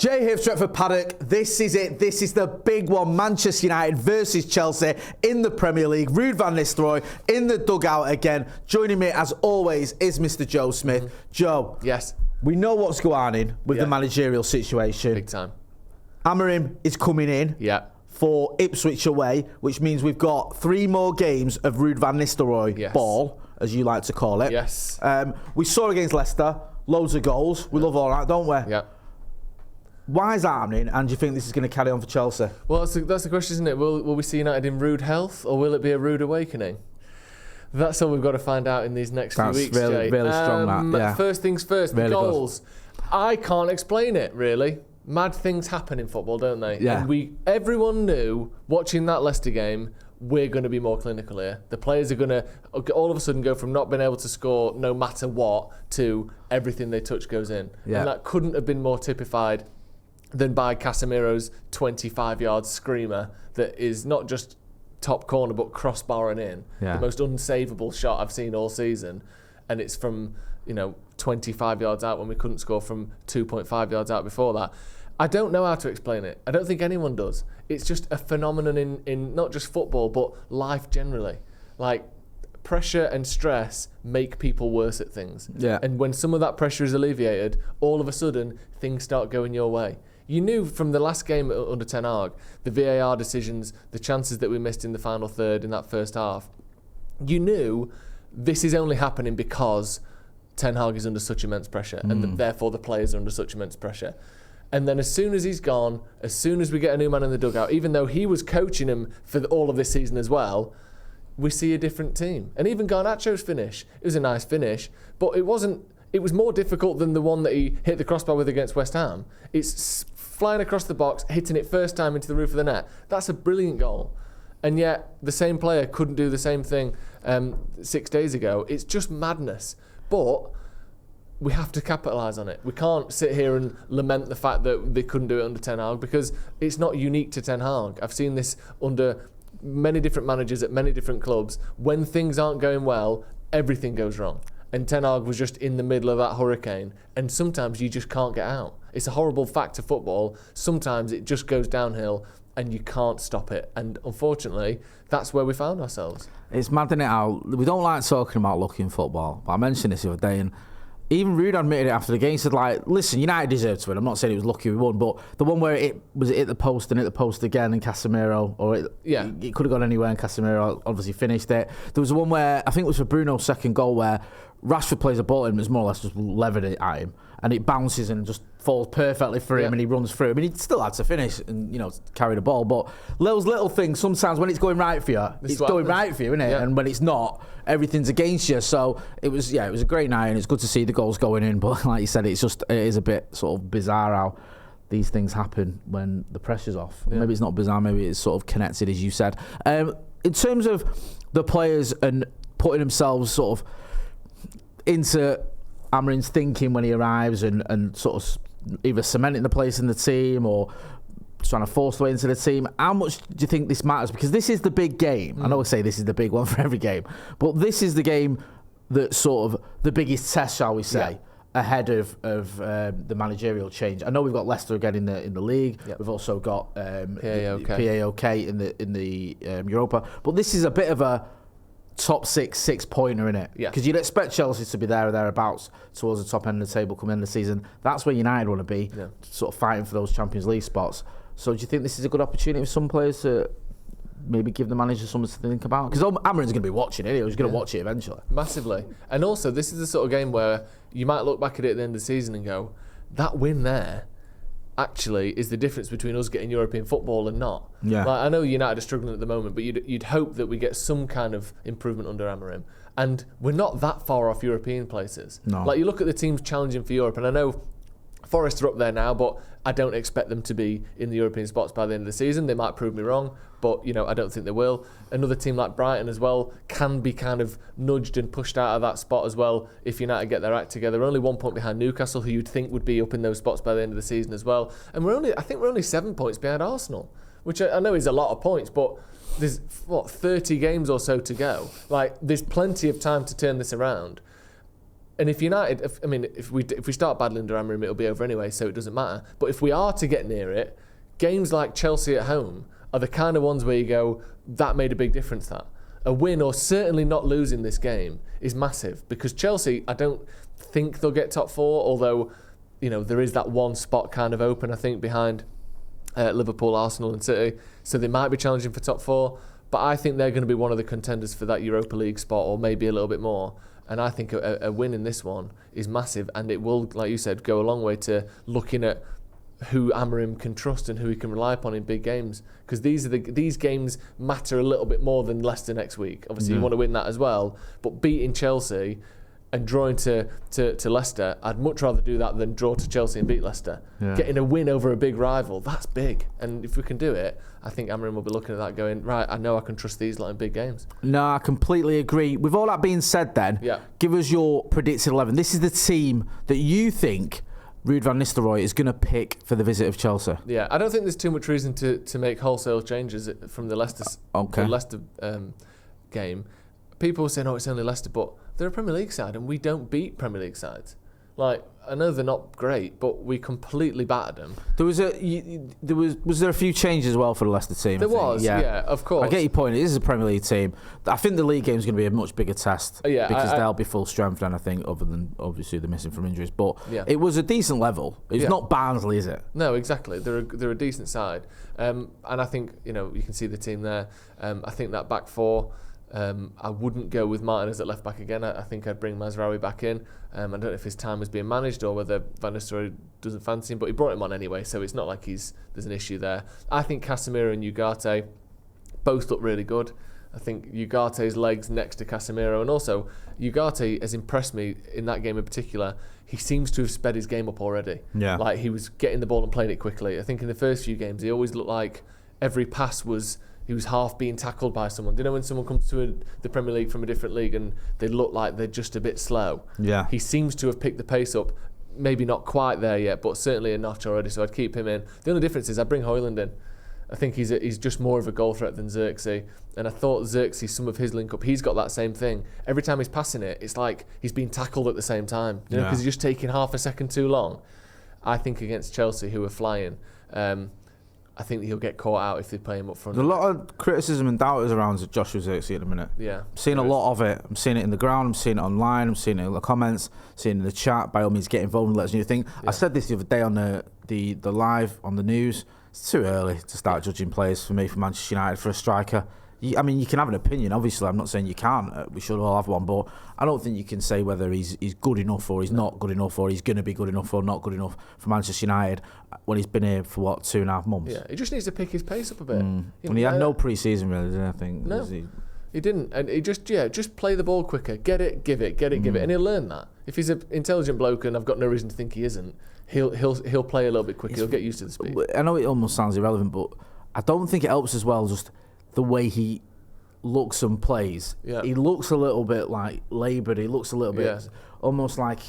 Jay here, Stretford, Paddock. This is it. This is the big one. Manchester United versus Chelsea in the Premier League. Ruud van Nistelrooy in the dugout again. Joining me, as always, is Mr. Joe Smith. Joe. Yes. We know what's going on with the managerial situation. Big time. Amorim is coming in for Ipswich away, which means we've got 3 more games of Ruud van Nistelrooy ball, as you like to call it. Yes. We saw against Leicester, loads of goals. We love all that, don't we? Yeah. Why is that happening, and do you think this is going to carry on for Chelsea? Well, that's the question, isn't it? Will we see United in rude health, or will it be a rude awakening? That's all we've got to find out in these next few weeks, Jay. Really strong, that. Yeah. First things first, really goals. Good. I can't explain it, really. Mad things happen in football, don't they? Yeah. And everyone knew, watching that Leicester game, we're going to be more clinical here. The players are going to all of a sudden go from not being able to score no matter what to everything they touch goes in. Yeah. And that couldn't have been more typified than by Casemiro's 25-yard screamer that is not just top corner but crossbarring in. Yeah. The most unsavable shot I've seen all season. And it's from 25 yards out when we couldn't score from 2.5 yards out before that. I don't know how to explain it. I don't think anyone does. It's just a phenomenon in not just football but life generally. Like, pressure and stress make people worse at things. Yeah. And when some of that pressure is alleviated, all of a sudden things start going your way. You knew from the last game under Ten Hag, the VAR decisions, the chances that we missed in the final third in that first half, you knew this is only happening because Ten Hag is under such immense pressure and therefore the players are under such immense pressure. And then as soon as he's gone, as soon as we get a new man in the dugout, even though he was coaching him for all of this season as well, we see a different team. And even Garnacho's finish, it was a nice finish, but it was more difficult than the one that he hit the crossbar with against West Ham. It's flying across the box, hitting it first time into the roof of the net. That's a brilliant goal. And yet the same player couldn't do the same thing 6 days ago. It's just madness. But we have to capitalise on it. We can't sit here and lament the fact that they couldn't do it under Ten Hag because it's not unique to Ten Hag. I've seen this under many different managers at many different clubs. When things aren't going well, everything goes wrong. And Ten Hag was just in the middle of that hurricane. And sometimes you just can't get out. It's a horrible fact of football. Sometimes it just goes downhill and you can't stop it. And unfortunately, that's where we found ourselves. It's mad, isn't it, how we don't like talking about lucky in football. But I mentioned this the other day, and even Ruud admitted it after the game. He said, listen, United deserved to win. I'm not saying it was lucky we won, but the one where it hit the post and hit the post again, and Casemiro, it could have gone anywhere, and Casemiro obviously finished it. There was one where, I think it was for Bruno's second goal, where Rashford plays a ball in, was more or less just levered it at him, and it bounces and just falls perfectly for him, and he runs through. I mean, he still had to finish and carry the ball, but those little things sometimes when it's going right for you, it's going right for you, isn't it? Yeah. And when it's not, everything's against you. So it was a great night, and it's good to see the goals going in. But like you said, it is a bit sort of bizarre how these things happen when the pressure's off. Yeah. Maybe it's not bizarre, maybe it's sort of connected, as you said. In terms of the players and putting themselves sort of into Amorim's thinking when he arrives and sort of either cementing the place in the team or trying to force the way into the team, how much do you think this matters? Because this is the big game. I know I say this is the big one for every game, but this is the game that's sort of the biggest test, shall we say, ahead of the managerial change. I know we've got Leicester again in the league. Yep. We've also got PAOK in the Europa, but this is a bit of a top six-pointer, in it, because you'd expect Chelsea to be there or thereabouts towards the top end of the table come end of the season. That's where United want to be, sort of fighting for those Champions League spots. So do you think this is a good opportunity for some players to maybe give the manager something to think about? Because Amorim's going to be watching it. He's going to watch it eventually. Massively. And also, this is the sort of game where you might look back at it at the end of the season and go, that win there actually is the difference between us getting European football and not. Yeah. I know United are struggling at the moment, but you'd hope that we get some kind of improvement under Amorim. And we're not that far off European places. No. You look at the teams challenging for Europe, and I know Forest are up there now, but I don't expect them to be in the European spots by the end of the season. They might prove me wrong, but I don't think they will. Another team like Brighton as well can be kind of nudged and pushed out of that spot as well if United get their act together. We're only 1 point behind Newcastle, who you'd think would be up in those spots by the end of the season as well. And I think we're only 7 points behind Arsenal, which I know is a lot of points, but there's 30 games or so to go. There's plenty of time to turn this around. And if United, if we start badly under Amorim, it'll be over anyway, so it doesn't matter. But if we are to get near it, games like Chelsea at home are the kind of ones where you go, that made a big difference. That a win, or certainly not losing this game, is massive, because Chelsea, I don't think they'll get top 4, although there is that one spot kind of open, I think, behind Liverpool, Arsenal and City, so they might be challenging for top 4. But I think they're going to be one of the contenders for that Europa League spot, or maybe a little bit more. And I think a win in this one is massive, and it will, like you said, go a long way to looking at who Amorim can trust and who he can rely upon in big games. Because these games matter a little bit more than Leicester next week. Obviously, you want to win that as well. But beating Chelsea and drawing to Leicester, I'd much rather do that than draw to Chelsea and beat Leicester. Yeah. Getting a win over a big rival, that's big. And if we can do it, I think Amorim will be looking at that going, right, I know I can trust these in big games. No, I completely agree. With all that being said then, give us your predicted 11. This is the team that you think Ruud van Nistelrooy is going to pick for the visit of Chelsea. Yeah, I don't think there's too much reason to make wholesale changes from the Leicester game. People say, no, it's only Leicester, but they're a Premier League side and we don't beat Premier League sides. Like, I know they're not great, but we completely battered them. Was there a few changes as well for the Leicester team? There was, yeah, of course. I get your point. This is a Premier League team. I think the league game is going to be a much bigger test because they'll be full strength then, I think, other than obviously they're missing from injuries. But it was a decent level. It's not Barnsley, is it? No, exactly. They're a decent side. And I think, you can see the team there. I think that back four, I wouldn't go with Martinez at left back again. I think I'd bring Mazraoui back in. I don't know if his time was being managed or whether Van Nistelrooy doesn't fancy him, but he brought him on anyway, so it's not like there's an issue there. I think Casemiro and Ugarte both look really good. I think Ugarte's legs next to Casemiro, and also Ugarte has impressed me in that game in particular. He seems to have sped his game up already. Yeah. Like, he was getting the ball and playing it quickly. I think in the first few games he always looked like every pass he was half being tackled by someone. Do you know when someone comes to the Premier League from a different league and they look like they're just a bit slow? Yeah. He seems to have picked the pace up. Maybe not quite there yet, but certainly a notch already, so I'd keep him in. The only difference is I'd bring Højlund in. I think he's just more of a goal threat than Xerxes. And I thought Xerxes, some of his link-up, he's got that same thing. Every time he's passing it, it's like he's being tackled at the same time. Because he's just taking half a second too long. I think against Chelsea, who are flying, I think he'll get caught out if they play him up front. There's a lot of criticism and doubters around Joshua Xerxes at the minute. Yeah. I'm seeing a lot of it. I'm seeing it in the ground, I'm seeing it online, I'm seeing it in the comments, seeing it in the chat. By all means, get involved and let us know your thing. Yeah. I said this the other day on the live on the news. It's too early to start judging players for me for Manchester United for a striker. You can have an opinion, obviously. I'm not saying you can't. We should all have one, but I don't think you can say whether he's good enough or he's not good enough or he's going to be good enough or not good enough for Manchester United when he's been here for, 2.5 months? Yeah, he just needs to pick his pace up a bit. And he had no pre-season, really, I think. No, he didn't. And he just play the ball quicker. Get it, give it, get it, give it. And he'll learn that. If he's an intelligent bloke, and I've got no reason to think he isn't, he'll play a little bit quicker. He'll get used to the speed. I know it almost sounds irrelevant, but I don't think it helps as well just the way he looks and plays. Yeah. He looks a little bit like laboured. He looks a little bit almost like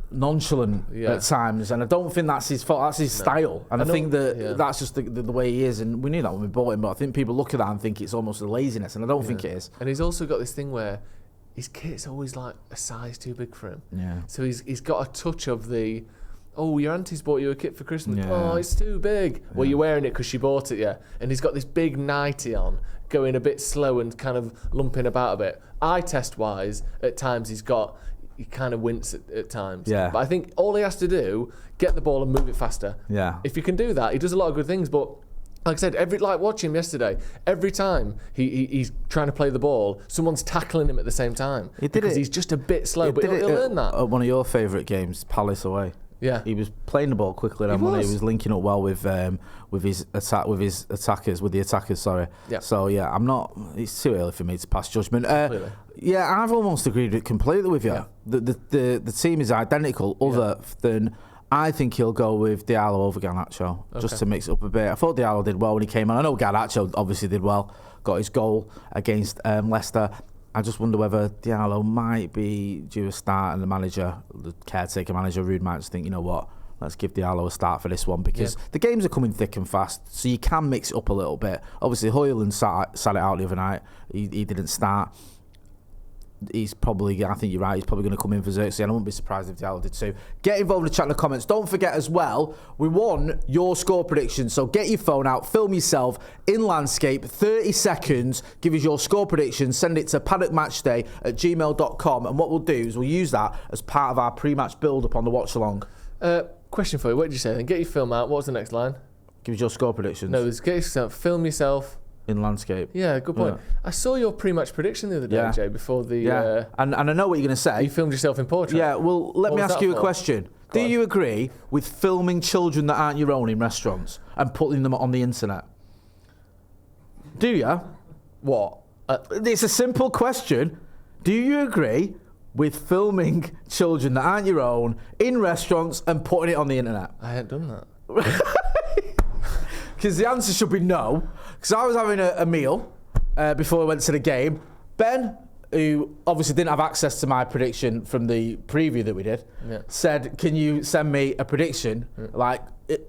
nonchalant at times, and I don't think that's his fault. That's his style, and I think that that's just the way he is. And we knew that when we bought him, but I think people look at that and think it's almost a laziness, and I don't think it is. And he's also got this thing where his kit's always like a size too big for him. Yeah. So he's got a touch of the, oh, your auntie's bought you a kit for Christmas. Yeah. Oh, it's too big. Yeah. Well, you're wearing it because she bought it, yeah. And he's got this big nightie on, going a bit slow and kind of lumping about a bit. Eye test wise, at times he kind of wince at times. Yeah. But I think all he has to do, get the ball and move it faster. Yeah. If you can do that, he does a lot of good things. But like I said, watching him yesterday, every time he's trying to play the ball, someone's tackling him at the same time. Because he's just a bit slow, but he'll learn that. At one of your favourite games, Palace away. Yeah, he was playing the ball quickly. He was linking up well with the attackers. Sorry. Yeah. So yeah, it's too early for me to pass judgment. Yeah, I've almost agreed completely with you. Yeah. The team is identical, other than I think he'll go with Diallo over Garnacho just to mix it up a bit. I thought Diallo did well when he came on. I know Garnacho obviously did well, got his goal against Leicester. I just wonder whether Diallo might be due a start, and the caretaker manager, Ruud, might just think, you know what, let's give Diallo a start for this one, because the games are coming thick and fast, so you can mix it up a little bit. Obviously, Højlund sat it out the other night. He didn't start. I think you're right, he's probably going to come in for Xerxes, and I wouldn't be surprised if Diallo did too. Get involved in the chat in the comments. Don't forget as well, we won your score prediction, so get your phone out, film yourself in landscape, 30 seconds, give us your score prediction, send it to paddockmatchday@gmail.com, and what we'll do is we'll use that as part of our pre-match build-up on the watch-along. Question for you, what did you say then? Get your film out, what was the next line? Give us your score predictions. No, there's get yourself, film yourself. In landscape. Yeah, good point. Yeah. I saw your pre-match prediction the other day, Jay, before the... Yeah, and I know what you're going to say. You filmed yourself in portrait. Yeah, well, let me ask you a question. Do you agree with filming children that aren't your own in restaurants and putting them on the internet? Do you? What? It's a simple question. Do you agree with filming children that aren't your own in restaurants and putting it on the internet? I hadn't done that. Because the answer should be no. Because I was having a meal before I went to the game. Ben, who obviously didn't have access to my prediction from the preview that we did, said, can you send me a prediction,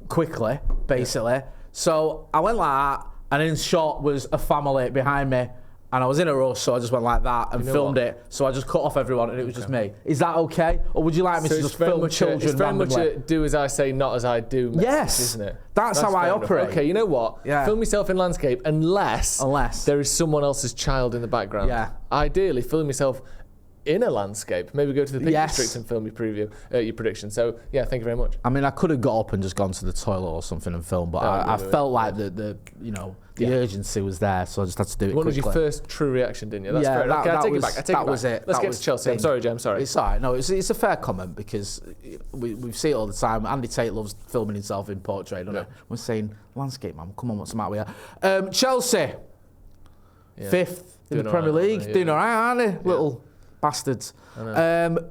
quickly, basically. Yeah. So I went like that, and in shot was a family behind me. And I was in a rush, so I just went like that and filmed it. So I just cut off everyone, and it was just me. Is that okay? Or would you like me to just film children It's very randomly? much a do as I say, not as I do message, yes, isn't it? That's how I operate. Okay, you know what? Yeah. Film yourself in landscape unless there is someone else's child in the background. Yeah. Ideally, film yourself in a landscape. Maybe go to the Peak District and film your prediction. So, yeah, thank you very much. I mean, I could have got up and just gone to the toilet or something and filmed, but I felt like the urgency was there, so I just had to do it quickly. What was your first true reaction, didn't you? That's fair. Okay, I take it back. That was it. Let's get to Chelsea. I'm sorry, Jay. I'm sorry. It's all right. No, it's a fair comment because we see it all the time. Andy Tate loves filming himself in portrait, doesn't he? We're saying, landscape, man, come on, what's the matter with you? Chelsea, 5th in the Premier League. Doing all right, aren't they? Little bastards.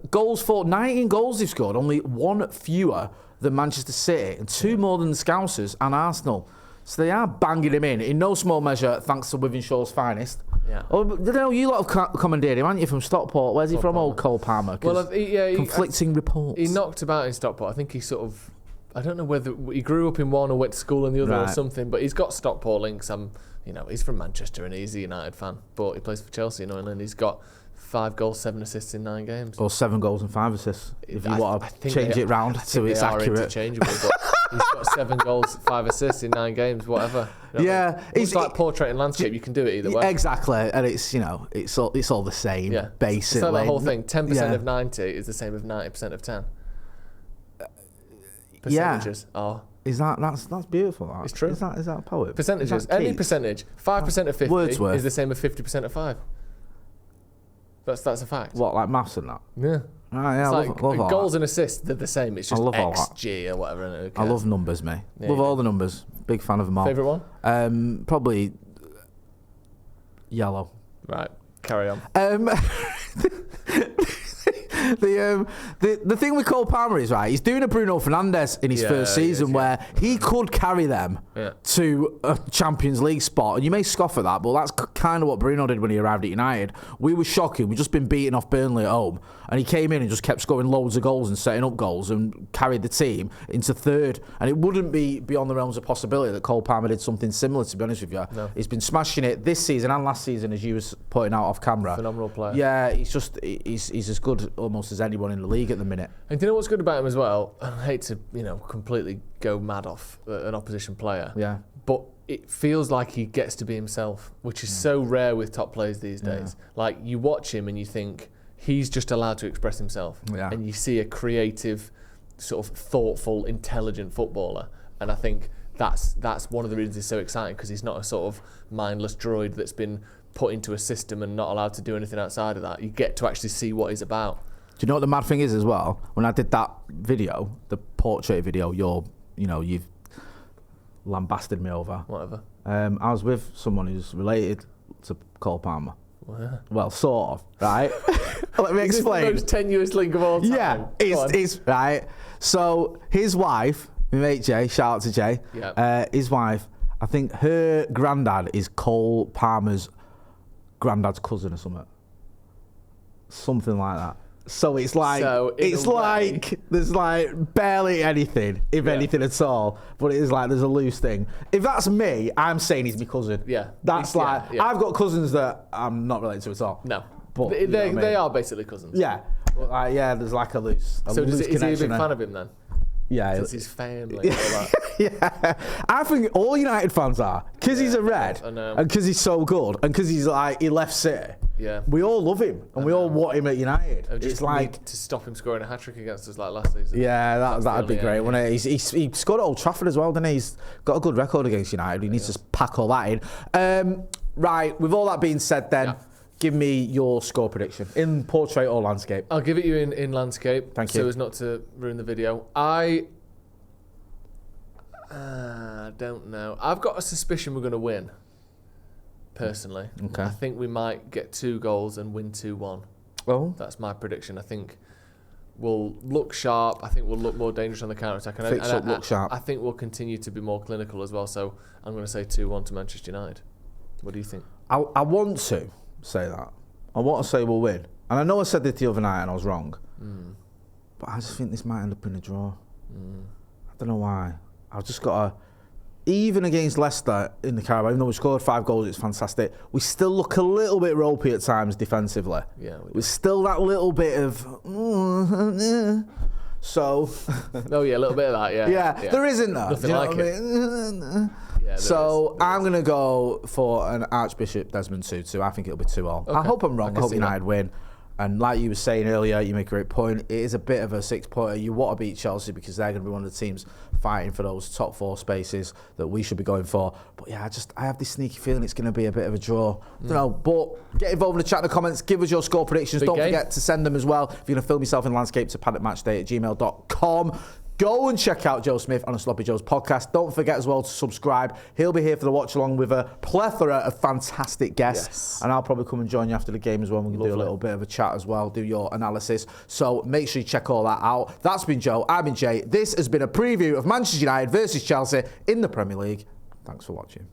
Goals for 19 goals they've scored, only one fewer than Manchester City and 2 more than the Scousers and Arsenal. So they are banging him in no small measure thanks to Wythenshawe's finest. Yeah. Oh, you lot have commandeered him, haven't you, from Stockport? Where's he from, old Cole Palmer? Well, conflicting reports. He knocked about in Stockport. I think he sort of, I don't know whether he grew up in one or went to school in the other or something, but he's got Stockport links. He's from Manchester and he's a United fan, but he plays for Chelsea, and he's got 5 goals, 7 assists in 9 games. Or 7 goals and 5 assists, if you want to change it round so it's accurate. Interchangeable, but he's got 7 goals, 5 assists in 9 games, whatever. It's like portrait and landscape. You can do it either way. Exactly, and it's all the same. Yeah. Basically, it's like the whole thing. 10% of 90 is the same as 90% of 10. Percentages are. Is that's beautiful? That. It's true. Is that a poem? Percentages. Any percentage. 5% of 50 Wordsworth. is the same as 50% of 5. That's a fact. What, like maths and that? Yeah. I love goals that. and assists, they're the same. It's just XG or whatever. Okay. I love numbers, mate. Love all the numbers. Big fan of them all. Favourite one? Probably yellow. Right. Carry on. The thing with Cole Palmer is, he's doing a Bruno Fernandes in his first season where he could carry them to a Champions League spot. And you may scoff at that, but that's kind of what Bruno did when he arrived at United. We were shocking. We'd just been beating off Burnley at home. And he came in and just kept scoring loads of goals and setting up goals and carried the team into 3rd. And it wouldn't be beyond the realms of possibility that Cole Palmer did something similar, to be honest with you. No. He's been smashing it this season and last season, as you was pointing out off camera. Phenomenal player. Yeah, he's as good almost as anyone in the league at the minute. And do you know what's good about him as well? I hate to, completely go mad off an opposition player. Yeah. But it feels like he gets to be himself, which is so rare with top players these days. Like, you watch him and you think he's just allowed to express himself. Yeah. And you see a creative, sort of thoughtful, intelligent footballer. And I think that's one of the reasons he's so exciting, because he's not a sort of mindless droid that's been put into a system and not allowed to do anything outside of that. You get to actually see what he's about. Do you know what the mad thing is as well? When I did that video, the portrait video, you've lambasted me over. Whatever. I was with someone who's related to Cole Palmer. Well, sort of, right? Let me explain. This is the most tenuous link of all time. Yeah, it's right. So his wife, my mate Jay, shout out to Jay. Yep. His wife, I think her granddad is Cole Palmer's granddad's cousin or something like that. So it's like there's like barely anything, if anything at all. But it is like there's a loose thing. If that's me, I'm saying he's my cousin. Yeah, that's I've got cousins that I'm not related to at all. No, But they are basically cousins. Yeah. There's like a loose Is he a big connection fan of him then? Yeah. It's his family. And all that. Yeah. I think all United fans are. Because he's a Red. I know. And because he's so good. And because he left City. Yeah. We all love him. And we all want him at United. It's like to stop him scoring a hat-trick against us like last season. Yeah, that'd be great, wouldn't it? He scored at Old Trafford as well, didn't he? He's got a good record against United. He needs to pack all that in. Right, with all that being said then, give me your score prediction in portrait or landscape. I'll give it you in landscape. Thank you. So as not to ruin the video. I don't know. I've got a suspicion we're going to win, personally. Okay. I think we might get 2 goals and win 2-1. Oh. That's my prediction. I think we'll look sharp. I think we'll look more dangerous on the counter-attack. And look sharp. I think we'll continue to be more clinical as well. So I'm going to say 2-1 to Manchester United. What do you think? I want to say that. I want to say we'll win. And I know I said this the other night and I was wrong. But I just think this might end up in a draw. I don't know why. I've just got to... Even against Leicester in the Carabao, even though we scored 5 goals, it's fantastic. We still look a little bit ropey at times defensively. Yeah. We're still that little bit of... So... Oh, yeah, a little bit of that, yeah. Yeah, there isn't that. Nothing like it. Yeah, so I'm going to go for an Archbishop Desmond 2-2. I think it'll be 2-2. I hope I'm wrong. I hope United win. And like you were saying earlier, you make a great point. It is a bit of a 6-pointer. You want to beat Chelsea because they're going to be one of the teams fighting for those top 4 spaces that we should be going for. But yeah, I have this sneaky feeling it's going to be a bit of a draw. I don't know, but get involved in the chat in the comments. Give us your score predictions. Don't forget to send them as well. If you're going to film yourself in landscape, to paddockmatchday@gmail.com. Go and check out Joe Smith on a Sloppy Joe's podcast. Don't forget as well to subscribe. He'll be here for the watch along with a plethora of fantastic guests. Yes. And I'll probably come and join you after the game as well. We can do a little bit of a chat as well, do your analysis. So make sure you check all that out. That's been Joe. I've been Jay. This has been a preview of Manchester United versus Chelsea in the Premier League. Thanks for watching.